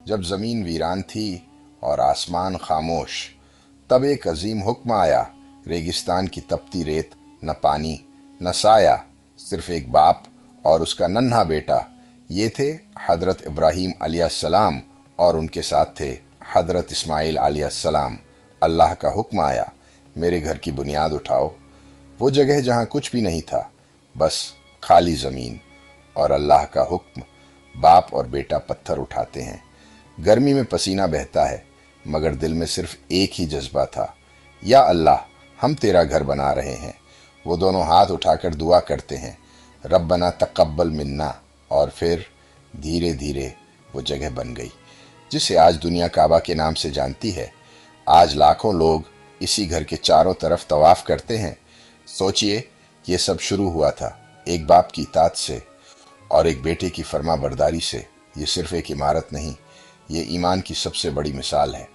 جب زمین ویران تھی اور آسمان خاموش، تب ایک عظیم حکم آیا۔ ریگستان کی تپتی ریت، نہ پانی نہ سایہ، صرف ایک باپ اور اس کا ننھا بیٹا۔ یہ تھے حضرت ابراہیم علیہ السلام، اور ان کے ساتھ تھے حضرت اسماعیل علیہ السلام۔ اللہ کا حکم آیا، میرے گھر کی بنیاد اٹھاؤ۔ وہ جگہ جہاں کچھ بھی نہیں تھا، بس خالی زمین، اور اللہ کا حکم، باپ اور بیٹا پتھر اٹھاتے ہیں۔ گرمی میں پسینہ بہتا ہے، مگر دل میں صرف ایک ہی جذبہ تھا، یا اللہ ہم تیرا گھر بنا رہے ہیں۔ وہ دونوں ہاتھ اٹھا کر دعا کرتے ہیں، ربنا تقبل منا، اور پھر دھیرے دھیرے وہ جگہ بن گئی جسے آج دنیا کعبہ کے نام سے جانتی ہے۔ آج لاکھوں لوگ اسی گھر کے چاروں طرف طواف کرتے ہیں۔ سوچئے، یہ سب شروع ہوا تھا ایک باپ کی اطاعت سے اور ایک بیٹے کی فرما برداری سے۔ یہ صرف ایک عمارت نہیں، یہ ایمان کی سب سے بڑی مثال ہے۔